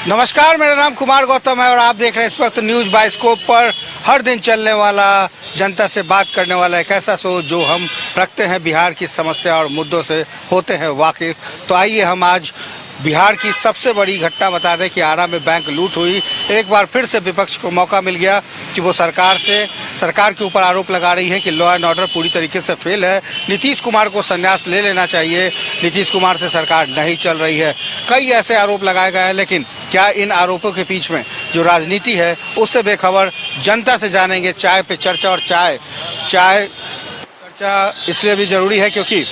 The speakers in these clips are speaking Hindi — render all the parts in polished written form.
नमस्कार, मेरा नाम कुमार गौतम है और आप देख रहे हैं इस वक्त न्यूज़ बाइस्कोप पर हर दिन चलने वाला, जनता से बात करने वाला एक ऐसा शो जो हम रखते हैं बिहार की समस्या और मुद्दों से होते हैं वाकिफ। तो आइए हम आज बिहार की सबसे बड़ी घटना बता दें कि आरा में बैंक लूट हुई। एक बार फिर से विपक्ष को मौका मिल गया कि वो सरकार के ऊपर आरोप लगा रही है कि लॉ एंड ऑर्डर पूरी तरीके से फेल है। नीतीश कुमार को संन्यास ले लेना चाहिए, नीतीश कुमार से सरकार नहीं चल रही है। कई ऐसे आरोप लगाए गए हैं, लेकिन क्या इन आरोपों के बीच में जो राजनीति है उससे बेखबर जनता से जानेंगे। चाय पे चर्चा, और चाय चर्चा इसलिए भी ज़रूरी है क्योंकि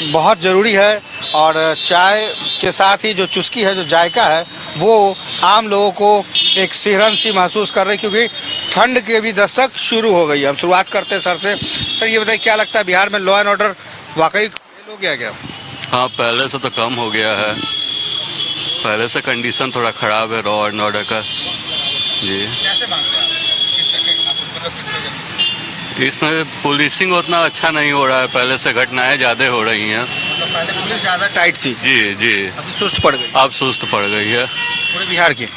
बहुत ज़रूरी है, और चाय के साथ ही जो चुस्की है, जो जायका है, वो आम लोगों को एक सिहरन सी महसूस कर रही, क्योंकि ठंड के भी दस्तक शुरू हो गई है। हम शुरुआत करते हैं सर से। सर, ये बताइए क्या लगता है बिहार में लॉ एंड ऑर्डर वाकई फेल हो गया क्या? हाँ, पहले से तो कम हो गया है। पहले से कंडीशन थोड़ा ख़राब है लॉ एंड ऑर्डर का। जी, कैसे मानते हैं इसमें पुलिसिंग उतना अच्छा नहीं हो रहा है। पहले से घटनाएं ज़्यादा हो रही हैं। पहले पुलिस ज़्यादा टाइट थी, जी जी, अभी सुस्त पड़ गई। अब सुस्त पड़ गई है पूरे बिहार की?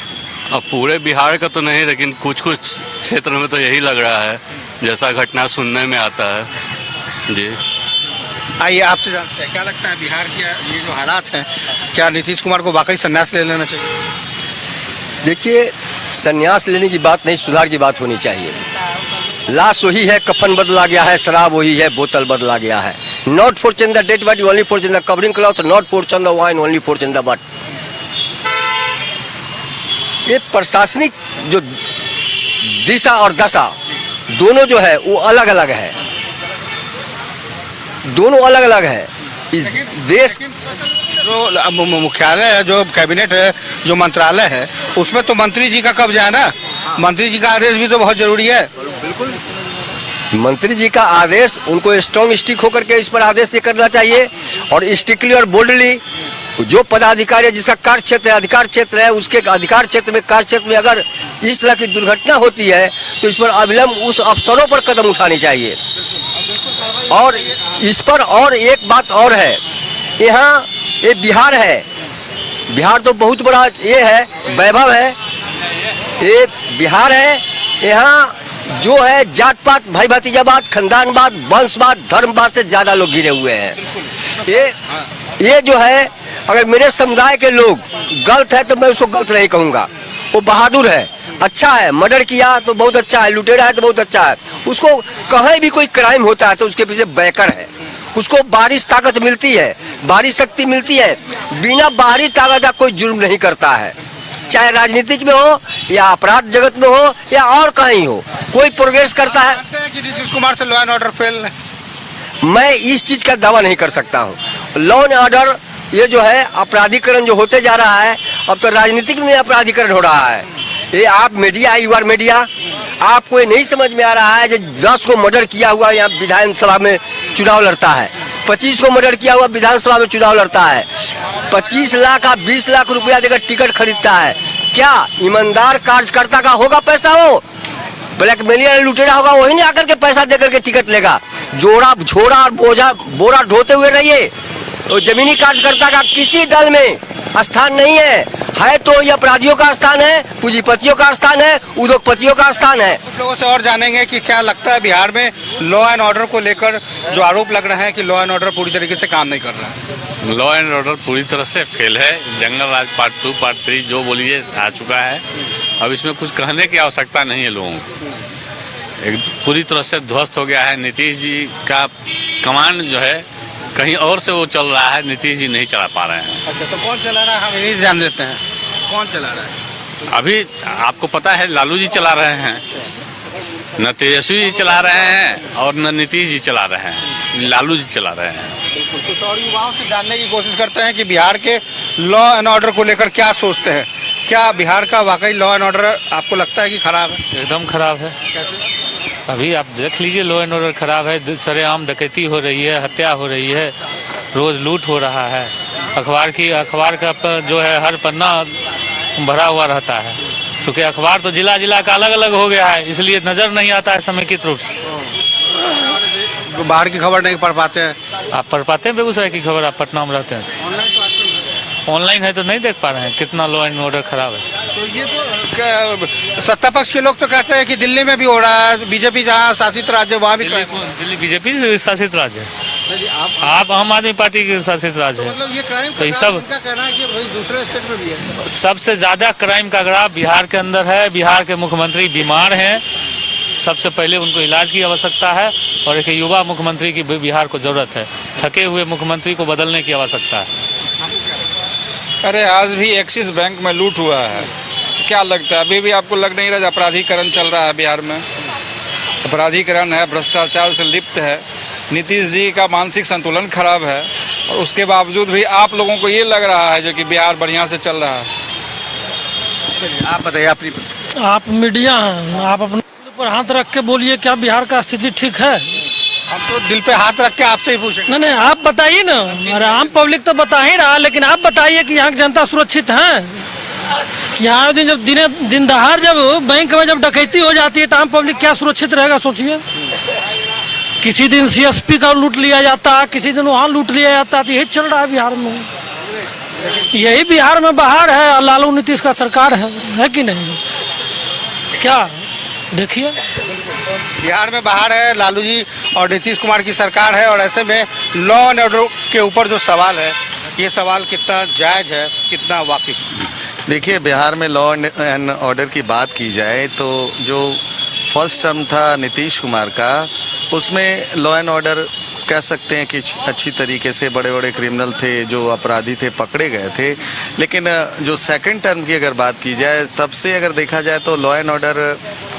अब पूरे बिहार का तो नहीं, लेकिन कुछ कुछ क्षेत्र में तो यही लग रहा है, जैसा घटना सुनने में आता है। जी, आइए आपसे जानते हैं क्या लगता है बिहार के ये जो हालात हैं, क्या नीतीश कुमार को वाकई संन्यास ले लेना चाहिए? देखिए, संन्यास लेने की बात नहीं, सुधार की बात होनी चाहिए। लाश वही है, कफन बदला गया है, शराब वही है, बोतल बदला गया है। Not for change the dead body, only for change the covering cloth, not for change the wine, only for change the but. ये प्रशासनिक जो दिशा और दशा दोनों जो है वो अलग अलग है, दोनों अलग अलग है। इस देश जो मुख्यालय है, जो कैबिनेट है, जो मंत्रालय है, उसमें तो मंत्री जी का कब्जा है ना। मंत्री जी का आदेश भी तो बहुत जरूरी है। बिल्कुल, मंत्री जी का आदेश, उनको स्ट्रॉन्ग स्टिक होकर के इस पर आदेश ये करना चाहिए, और स्ट्रिक्टली और बोल्डली जो पदाधिकारी जिसका कार्य क्षेत्र है, अधिकार क्षेत्र है, उसके अधिकार क्षेत्र में, कार्य क्षेत्र में अगर इस तरह की दुर्घटना होती है तो इस पर अविलंब उस अफसरों पर कदम उठानी चाहिए। और इस पर और एक बात और है, यहाँ ये बिहार है, बिहार तो बहुत बड़ा ये है, वैभव है, ये बिहार है। यहाँ जो है जात पात, भाई भतीजावाद, खानदानवाद, वंशवाद, धर्मवाद से ज्यादा लोग घिरे हुए हैं। ये जो है, अगर मेरे समुदाय के लोग गलत है तो मैं उसको गलत नहीं कहूँगा। वो बहादुर है, अच्छा है, मर्डर किया तो बहुत अच्छा है, लुटेरा है तो बहुत अच्छा है। उसको कहीं भी कोई क्राइम होता है तो उसके पीछे बैकर है, उसको बाहरी ताकत मिलती है, बाहरी शक्ति मिलती है। बिना बाहरी ताकत का कोई जुर्म नहीं करता है, चाहे राजनीतिक में हो या अपराध जगत में हो या और कहीं हो, कोई प्रोग्रेस करता है। कि नीतीश कुमार से लॉ एंड ऑर्डर फेल है? मैं इस चीज का दावा नहीं कर सकता हूँ। लॉ एंड ऑर्डर ये जो है अपराधीकरण जो होते जा रहा है, अब तो राजनीतिक में अपराधीकरण हो रहा है। ये आप मीडिया, यू आर मीडिया, आपको ये नहीं समझ में आ रहा है जो 10 को मर्डर किया हुआ यहाँ विधानसभा में चुनाव लड़ता है, 25 को मर्डर किया हुआ विधानसभा में चुनाव लड़ता है, 25 लाख या 20 लाख रुपया देकर टिकट खरीदता है। क्या ईमानदार कार्यकर्ता का होगा पैसा? वो ब्लैकमेलियर लुटेरा होगा, वही नहीं आकर के पैसा देकर के टिकट लेगा। जोड़ा झोड़ा और बोरा ढोते हुए रहिए। तो जमीनी कार्यकर्ता का किसी दल में स्थान नहीं है तो ये अपराधियों का स्थान है, पूंजीपतियों का स्थान है, उद्योगपतियों का स्थान है। कुछ लोगों से और जानेंगे कि क्या लगता है बिहार में लॉ एंड ऑर्डर को लेकर जो आरोप लग रहे हैं कि लॉ एंड ऑर्डर पूरी तरीके से काम नहीं कर रहा है। लॉ एंड ऑर्डर पूरी तरह से फेल है। जंगल राज पार्ट 2, पार्ट 3 जो बोलिए आ चुका है। अब इसमें कुछ कहने की आवश्यकता नहीं है। लोगों को एक पूरी तरह से ध्वस्त हो गया है। नीतीश जी का कमांड जो है कहीं और से वो चल रहा है, नीतीश जी नहीं चला पा रहे हैं। अच्छा, तो कौन चला रहा है, हम यही जान लेते हैं कौन चला रहा है? अभी आपको पता है लालू जी चला रहे हैं, न तेजस्वी जी चला रहे हैं और न नीतीश जी चला रहे हैं, लालू जी चला रहे हैं। कुछ और युवाओं से जानने की कोशिश करते हैं कि बिहार के लॉ एंड ऑर्डर को लेकर क्या सोचते हैं। क्या बिहार का वाकई लॉ एंड ऑर्डर आपको लगता है कि खराब है? एकदम खराब है। कैसे? अभी आप देख लीजिए, लॉ एंड ऑर्डर खराब है। सरेआम डकैती हो रही है, हत्या हो रही है, रोज लूट हो रहा है। अखबार का जो है हर पन्ना भरा हुआ रहता है। चूँकि अखबार तो जिला जिला का अलग अलग हो गया है, इसलिए नज़र नहीं आता है समेकित रूप से। बाहर की खबर नहीं पढ़ पाते हैं? आप पढ़ पाते हैं बेगूसराय की खबर? आप पटना में रहते हैं। ऑनलाइन तो आजकल ऑनलाइन है तो नहीं देख पा रहे हैं कितना लॉ एंड ऑर्डर खराब है। तो ये तो सत्ता पक्ष के लोग तो कहते हैं कि दिल्ली में भी हो रहा है, बीजेपी जहाँ शासित राज्य है वहाँ भी दिल्ली बीजेपी शासित राज्य है, आप आम आदमी पार्टी के शासित राज्य है। मतलब ये क्राइम तो ये सब कहना है कि भाई दूसरे स्टेट में भी है। सबसे ज्यादा क्राइम का ग्राफ बिहार के अंदर है। बिहार के मुख्यमंत्री बीमार हैं, सबसे पहले उनको इलाज की आवश्यकता है और एक युवा मुख्यमंत्री की बिहार को जरूरत है। थके हुए मुख्यमंत्री को बदलने की आवश्यकता है। अरे आज भी एक्सिस बैंक में लूट हुआ है, क्या लगता है अभी भी आपको लग नहीं रहा अपराधीकरण चल रहा है बिहार में? अपराधीकरण है, भ्रष्टाचार से लिप्त है, नीतीश जी का मानसिक संतुलन खराब है और उसके बावजूद भी आप लोगों को ये लग रहा है जो कि बिहार बढ़िया से चल रहा है। आप बताइए अपनी। आप मीडिया हैं, आप अपने पर हाथ रख के बोलिए क्या बिहार का स्थिति ठीक है? हम तो दिल पे हाथ रख के आपसे ही पूछेंगे। नहीं आप बताइए ना। अरे आम पब्लिक तो बता ही रहा, लेकिन आप बताइए कि यहाँ की जनता सुरक्षित है? यहाँ जब दिन दहाड़ जब बैंक में जब डकैती हो जाती है तो आम पब्लिक क्या सुरक्षित रहेगा? सोचिए, किसी दिन CSP का लूट लिया जाता है, किसी दिन वहाँ लूट लिया जाता है। तो यही चल रहा है बिहार में। यही बिहार में बहार है और लालू नीतीश का सरकार है कि नहीं? क्या देखिए, बिहार में बाहर है लालू जी और नीतीश कुमार की सरकार है, और ऐसे में लॉ एंड ऑर्डर के ऊपर जो सवाल है, ये सवाल कितना जायज है, कितना वाकिफ? देखिए, बिहार में लॉ एंड ऑर्डर की बात की जाए तो जो फर्स्ट टर्म था नीतीश कुमार का, उसमें लॉ एंड ऑर्डर कह सकते हैं कि अच्छी तरीके से बड़े बड़े क्रिमिनल थे, जो अपराधी थे, पकड़े गए थे। लेकिन जो सेकंड टर्म की अगर बात की जाए, तब से अगर देखा जाए तो लॉ एंड ऑर्डर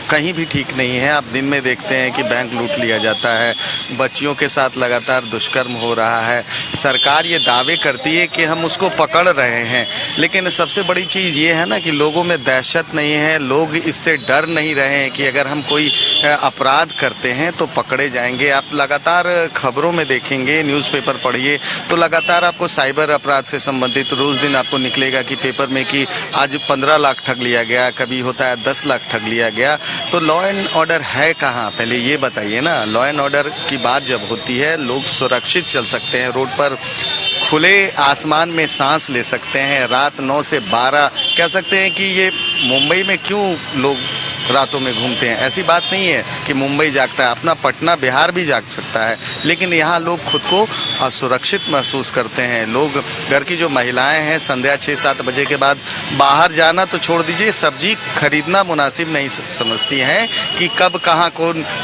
कहीं भी ठीक नहीं है। आप दिन में देखते हैं कि बैंक लूट लिया जाता है, बच्चियों के साथ लगातार दुष्कर्म हो रहा है। सरकार ये दावे करती है कि हम उसको पकड़ रहे हैं, लेकिन सबसे बड़ी चीज़ ये है ना कि लोगों में दहशत नहीं है, लोग इससे डर नहीं रहे हैं कि अगर हम कोई अपराध करते हैं तो पकड़े जाएंगे। आप लगातार खबरों में देखेंगे, न्यूज़पेपर पढ़िए तो लगातार आपको साइबर अपराध से संबंधित रोज़ दिन आपको निकलेगा कि पेपर में कि आज 15 लाख ठग लिया गया, कभी होता है 10 लाख ठग लिया गया। तो लॉ एंड ऑर्डर है कहाँ? पहले ये बताइए ना। लॉ एंड ऑर्डर की बात जब होती है, लोग सुरक्षित चल सकते हैं, रोड पर खुले आसमान में सांस ले सकते हैं, रात 9 से 12 कह सकते हैं कि ये मुंबई में क्यों लोग रातों में घूमते हैं? ऐसी बात नहीं है कि मुंबई जागता है, अपना पटना बिहार भी जाग सकता है, लेकिन यहाँ लोग खुद को असुरक्षित महसूस करते हैं। लोग, घर की जो महिलाएं हैं, संध्या 6-7 बजे के बाद बाहर जाना तो छोड़ दीजिए, सब्जी खरीदना मुनासिब नहीं समझती हैं कि कब कहाँ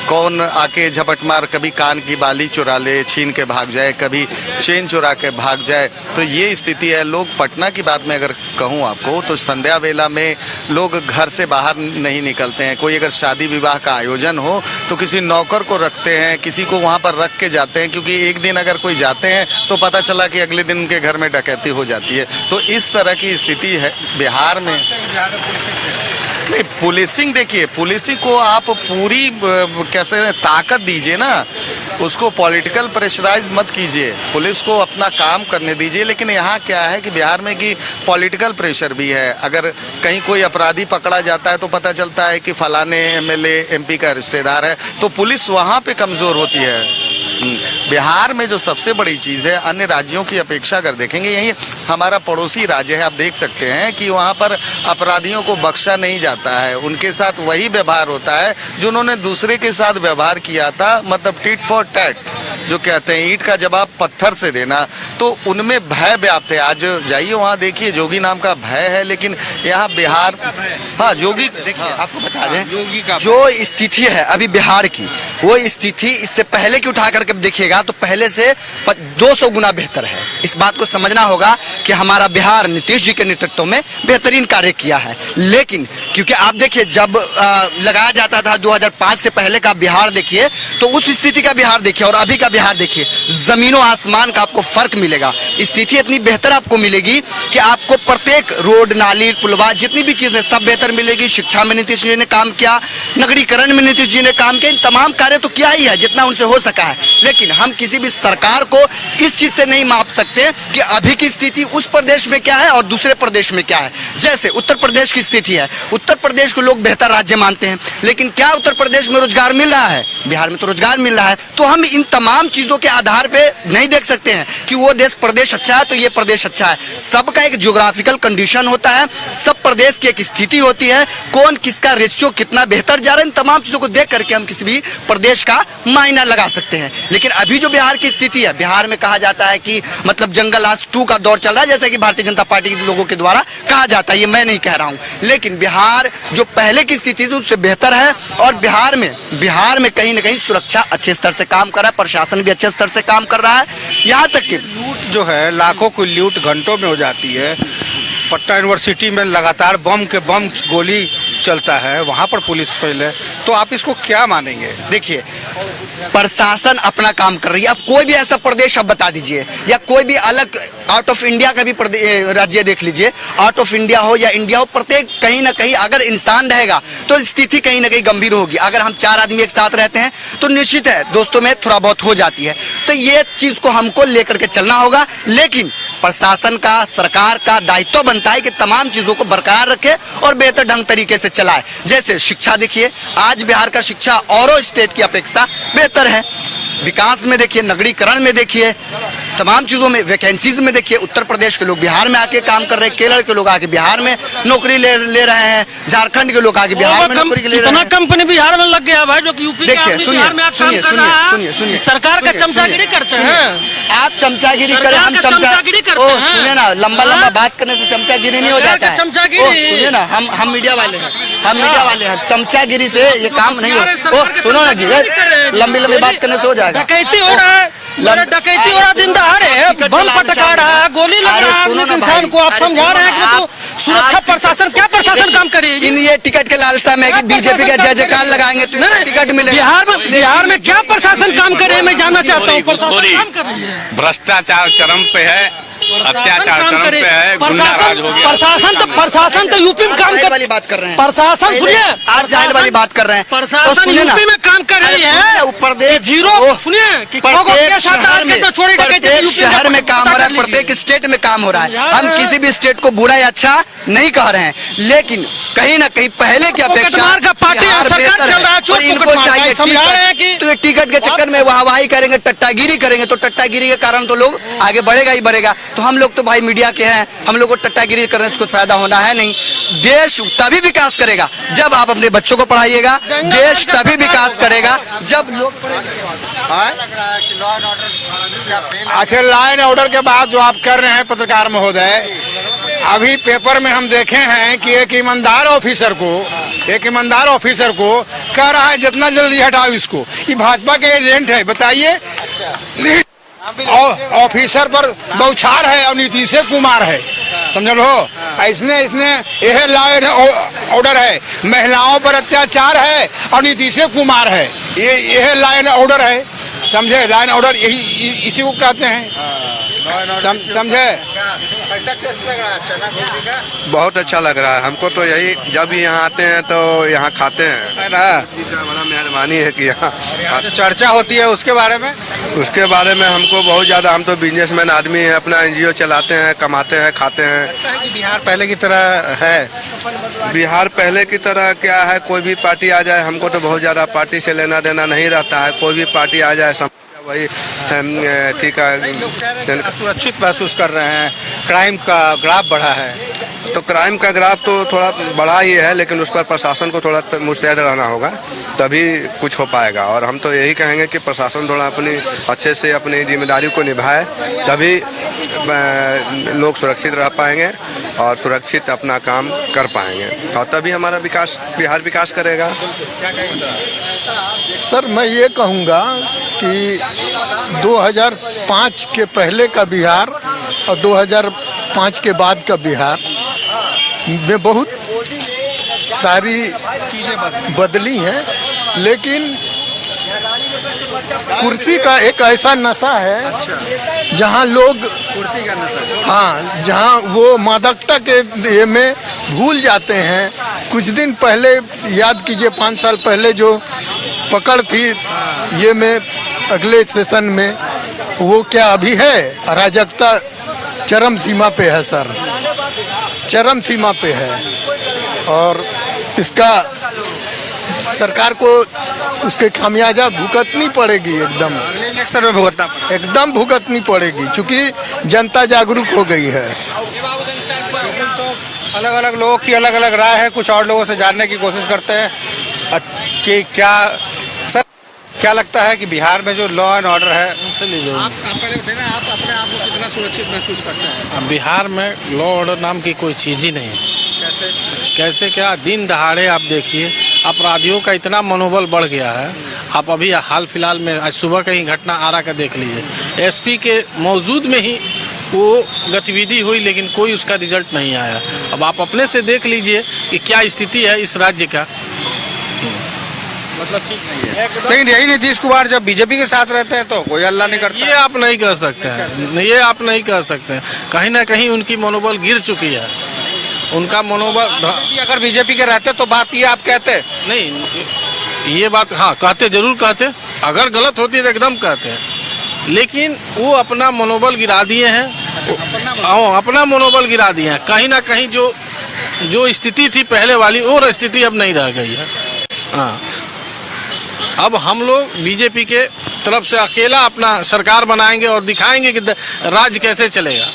कौन आके झपट मार, कभी कान की बाली चुरा ले, छीन के भाग जाए, कभी चेन चुरा के भाग जाए। तो ये स्थिति है। लोग, पटना की बात में अगर कहूँ आपको तो संध्या वेला में लोग घर से बाहर नहीं निकलते हैं। कोई अगर शादी विवाह का आयोजन हो तो किसी नौकर को रखते हैं, किसी को वहाँ पर रख के जाते हैं, क्योंकि एक दिन अगर कोई जाते हैं तो पता चला कि अगले दिन उनके घर में डकैती हो जाती है। तो इस तरह की स्थिति है बिहार में। नहीं, पुलिसिंग देखिए, पुलिसिंग को आप पूरी कैसे ताकत दीजिए ना, उसको पॉलिटिकल प्रेशराइज मत कीजिए, पुलिस को अपना काम करने दीजिए। लेकिन यहाँ क्या है कि बिहार में कि पॉलिटिकल प्रेशर भी है। अगर कहीं कोई अपराधी पकड़ा जाता है तो पता चलता है कि फलाने MLA MP का रिश्तेदार है, तो पुलिस वहाँ पे कमज़ोर होती है। बिहार में जो सबसे बड़ी चीज़ है, अन्य राज्यों की अपेक्षा अगर देखेंगे, यही हमारा पड़ोसी राज्य है, आप देख सकते हैं कि वहाँ पर अपराधियों को बख्शा नहीं जाता है, उनके साथ वही व्यवहार होता है जो उन्होंने दूसरे के साथ व्यवहार किया था। मतलब टिट फॉर टैट जो कहते हैं, ईंट का जवाब पत्थर से देना, तो उनमें भय व्याप्त है। आज जाइए वहाँ देखिए, जोगी नाम का भय है, लेकिन यहाँ बिहार, हाँ जोगी, देखिए आपको बता दें, योगी का जो स्थिति है अभी बिहार की, वो स्थिति इससे पहले की उठा करके देखिएगा तो पहले से 200 गुना बेहतर है। इस बात को समझना होगा कि हमारा बिहार नीतीश जी के नेतृत्व में बेहतरीन कार्य किया है। लेकिन क्योंकि आप देखिए, जब लगाया जाता था 2005 से पहले का बिहार देखिए, तो उस स्थिति का बिहार देखिए और अभी का बिहार देखिए, जमीनों आसमान का आपको फर्क मिलेगा। स्थिति इतनी बेहतर आपको मिलेगी कि आपको प्रत्येक रोड, नाली, पुलवा, जितनी भी चीजें सब बेहतर मिलेगी। शिक्षा में नीतीश जी ने काम किया, नगरीकरण में नीतीश जी ने काम किया, इन तमाम कार्य तो किया ही है। जितना उनसे से हो सका है, लेकिन हम किसी भी सरकार को इस चीज से नहीं माप सकते कि अभी की स्थिति उस प्रदेश में क्या है और दूसरे प्रदेश में क्या है। जैसे उत्तर प्रदेश की स्थिति है, उत्तर प्रदेश को लोग बेहतर राज्य मानते हैं, लेकिन क्या उत्तर प्रदेश में रोजगार मिल रहा है? बिहार में तो रोजगार मिल रहा है। तो हम इन तमाम चीजों के आधार पे नहीं देख सकते हैं कि वो देश प्रदेश अच्छा है तो ये प्रदेश अच्छा है। सबका एक ज्योग्राफिकल कंडीशन होता है, सब प्रदेश की एक स्थिति होती है, कौन किसका रेशियो कितना बेहतर जा रहा है, इन तमाम चीजों को देख करके हम किसी भी प्रदेश का मायना लगा सकते हैं। लेकिन अभी जो बिहार की स्थिति है, बिहार में कहा जाता है कि मतलब जंगल राज 2 का दौर चल रहा है, जैसे कि भारतीय जनता पार्टी के लोगों के द्वारा कहा जाता है, ये मैं नहीं कह रहा हूं। लेकिन बिहार जो पहले की स्थिति से उससे बेहतर है और बिहार में कहीं ना कहीं सुरक्षा अच्छे स्तर से काम कर रहा है, प्रशासन भी अच्छे स्तर से काम कर रहा है। यहाँ तक कि लूट जो है, लाखों की लूट घंटों में हो जाती है। पटना यूनिवर्सिटी में लगातार बम गोली चलता है, वहां पर पुलिस फेल है, तो आप इसको क्या मानेंगे? देखिए, प्रशासन अपना काम कर रही है। अब कोई भी ऐसा प्रदेश आप बता दीजिए, या कोई भी अलग आउट ऑफ इंडिया का भी राज्य देख लीजिए, आउट ऑफ इंडिया हो या इंडिया हो, प्रत्येक कहीं ना कहीं अगर इंसान रहेगा तो स्थिति कहीं ना कहीं गंभीर होगी। अगर हम 4 आदमी एक साथ रहते हैं तो निश्चित है दोस्तों में थोड़ा बहुत हो जाती है। तो ये चीज को हमको लेकर के चलना होगा, लेकिन प्रशासन का, सरकार का दायित्व बनता है कि तमाम चीजों को बरकरार रखे और बेहतर ढंग तरीके से चलाए। जैसे शिक्षा देखिए, आज बिहार का शिक्षा औरों स्टेट की अपेक्षा बेहतर है। विकास में देखिए, नगरीकरण में देखिए, तमाम चीजों में, वैकेंसीज में देखिए, उत्तर प्रदेश के लोग बिहार में आके काम कर रहे हैं, केरल के लोग आके बिहार में नौकरी ले रहे हैं, झारखंड के लोग आके बिहार में नौकरी ले रहे हैं। कंपनी बिहार में लग गया भाई, जो कि यूपी देखिए, सुनिए, सरकार का चमचागिरी करते हैं। आप चमचागिरी करें, हम चमचागिरी करते हैं। सुनिए ना, लंबा बात करने से चमचागिरी नहीं हो जाता है। सुनिए ना, हम मीडिया वाले हैं, चमचागिरी से ये काम नहीं हो। सुनो ना जी, लंबी बात करने से हो जाएगा। डकैती हो रहा है, डकैती हो रहा, दिन दहाड़े बम पटका रहा है, गोली लग रहा है आदमी इंसान को। आप समझा रहे हैं कि तो सुरक्षा प्रशासन, क्या प्रशासन काम करेगी? इन ये टिकट के लालसा में कि बीजेपी का जय जयकार लगाएंगे तो टिकट मिलेगा। बिहार में क्या प्रशासन काम करे, मैं जानना चाहता हूँ। प्रशासन काम कर रही है, भ्रष्टाचार चरम पे है, अत्याचार चरम पे है, गुंडाराज हो गया। प्रशासन तो यूपी में काम वाली बात कर रहे हैं। प्रशासन सुनिए, आप जाहिल वाली बात कर रहे हैं। प्रशासन यूपी में काम कर रही है, प्रदेश जीरो। सुनिए, प्रत्येक शहर में काम हो रहा है, प्रत्येक स्टेट में काम हो रहा है। हम किसी भी स्टेट को बुरा या अच्छा नहीं कह रहे हैं, लेकिन कहीं ना कहीं पहले की अपेक्षा इनको चाहिए तो टिकट के चक्कर में वाहवाही करेंगे, टट्टागिरी करेंगे, तो टट्टागिरी के कारण तो लोग आगे बढ़ेगा ही बढ़ेगा। तो हम लोग तो भाई मीडिया के हैं, हम लोग को टट्टागिरी करने से कुछ फायदा होना है नहीं। देश तभी विकास करेगा जब आप अपने बच्चों को पढ़ाइएगा, देश तभी विकास करेगा जब लोग। अच्छा, लॉ एंड ऑर्डर के बाद जो आप कर रहे हैं पत्रकार महोदय, अभी पेपर में हम देखे हैं कि एक ईमानदार ऑफिसर को कह रहा है जितना जल्दी हटाओ इसको। ये भाजपा के एजेंट है, बताइए। ऑफिसर पर बौछार है और नीतीश कुमार है, समझ लो। इसने यह लॉ एंड ऑर्डर है, महिलाओं पर अत्याचार है और नीतीश कुमार है, यह लॉ एंड ऑर्डर है, समझे? लॉ एंड ऑर्डर यही इसी को कहते हैं, समझे? बहुत अच्छा लग रहा है हमको तो। यही जब यहाँ आते हैं तो यहाँ खाते हैं ना, बड़ा मेहरबानी है कि यहाँ चर्चा होती है उसके बारे में हमको बहुत ज्यादा। हम तो बिजनेसमैन आदमी हैं, अपना NGO चलाते हैं, कमाते हैं, खाते हैं। कि बिहार पहले की तरह है? बिहार पहले की तरह क्या है, कोई भी पार्टी आ जाए, हमको तो बहुत ज्यादा पार्टी से लेना देना नहीं रहता है। कोई भी पार्टी आ जाए वही ठीक है। सुरक्षित महसूस कर रहे हैं, क्राइम का ग्राफ बढ़ा है, तो क्राइम का ग्राफ तो थोड़ा बढ़ा ही है, लेकिन उस पर प्रशासन को थोड़ा मुस्तैद रहना होगा, तभी कुछ हो पाएगा। और हम तो यही कहेंगे कि प्रशासन थोड़ा अपनी अच्छे से अपनी जिम्मेदारी को निभाए, तभी लोग सुरक्षित रह पाएंगे और सुरक्षित अपना काम कर पाएंगे, और तभी हमारा बिहार विकास करेगा। सर, मैं ये कहूँगा कि 2005 के पहले का बिहार और 2005 के बाद का बिहार में बहुत सारी चीज़ें बदली हैं, लेकिन कुर्सी का एक ऐसा नशा है जहाँ लोग कुर्सी का नशा, हाँ, जहाँ वो मादकता के ये में भूल जाते हैं। कुछ दिन पहले याद कीजिए, 5 साल पहले जो पकड़ थी ये में अगले सेशन में वो क्या अभी है, अराजकता चरम सीमा पे है सर, चरम सीमा पे है। और इसका सरकार को उसके खामियाजा भुगतनी पड़ेगी, एकदम अगले इलेक्शन में भुगतना पड़ेगा। एकदम भुगतनी पड़ेगी, क्योंकि जनता जागरूक हो गई है। अलग अलग लोगों की अलग अलग राय है, कुछ और लोगों से जानने की कोशिश करते हैं कि क्या सर क्या लगता है कि बिहार में जो लॉ एंड ऑर्डर है, आप पहले बताइए ना, आप अपने आप को कितना सुरक्षित महसूस करते हैं? बिहार में लॉ ऑर्डर नाम की कोई चीज़ ही नहीं है। कैसे क्या दिन दहाड़े आप देखिए, अपराधियों का इतना मनोबल बढ़ गया है। आप अभी हाल फिलहाल में आज सुबह का ही घटना आरा का देख लीजिए, एसपी के मौजूद में ही वो गतिविधि हुई, लेकिन कोई उसका रिजल्ट नहीं आया। अब आप अपने से देख लीजिए कि क्या स्थिति है इस राज्य का। मतलब ठीक नहीं है। लेकिन यही नीतीश कुमार जब बीजेपी के साथ रहते हैं तो कोई हल्ला नहीं करता। ये आप नहीं कह सकते हैं, ये आप नहीं कह सकते हैं। कहीं ना कहीं उनकी मनोबल गिर चुकी है, उनका मनोबल। अगर बीजेपी के रहते तो बात ये आप कहते नहीं, ये बात हाँ कहते, जरूर कहते। अगर गलत होती है तो एकदम कहते हैं, लेकिन वो अपना मनोबल गिरा दिए हैं। अपना मनोबल गिरा दिए हैं। कहीं ना कहीं जो स्थिति थी पहले वाली, और स्थिति अब नहीं रह गई है। हाँ, अब हम लोग बीजेपी के तरफ से अकेला अपना सरकार बनाएंगे और दिखाएंगे कि राज्य कैसे चलेगा।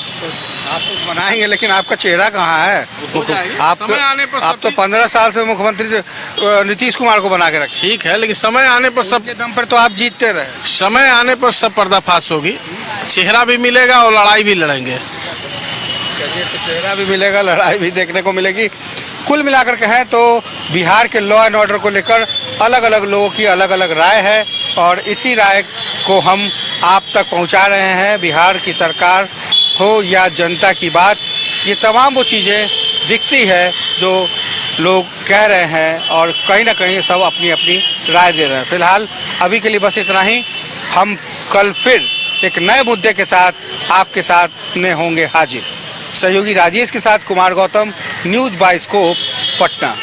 आप तो बनाएंगे, लेकिन आपका चेहरा कहाँ है? आप तो 15 साल से मुख्यमंत्री नीतीश कुमार को बना के रखे। ठीक है, लेकिन समय आने पर सब दम पर तो आप जीतते रहे। समय आने पर सब पर्दाफाश होगी, चेहरा भी मिलेगा और लड़ाई भी लड़ेंगे। तो चेहरा भी मिलेगा, लड़ाई भी देखने को मिलेगी। कुल मिलाकर कहें तो बिहार के लॉ एंड ऑर्डर को लेकर अलग अलग लोगों की अलग अलग राय है, और इसी राय को हम आप तक पहुंचा रहे हैं। बिहार की सरकार हो या जनता की बात, ये तमाम वो चीज़ें दिखती है जो लोग कह रहे हैं, और कहीं ना कहीं सब अपनी अपनी राय दे रहे हैं। फिलहाल अभी के लिए बस इतना ही। हम कल फिर एक नए मुद्दे के साथ आपके साथ में होंगे हाजिर। सहयोगी राजेश के साथ कुमार गौतम, न्यूज़ बाइस्कोप, पटना।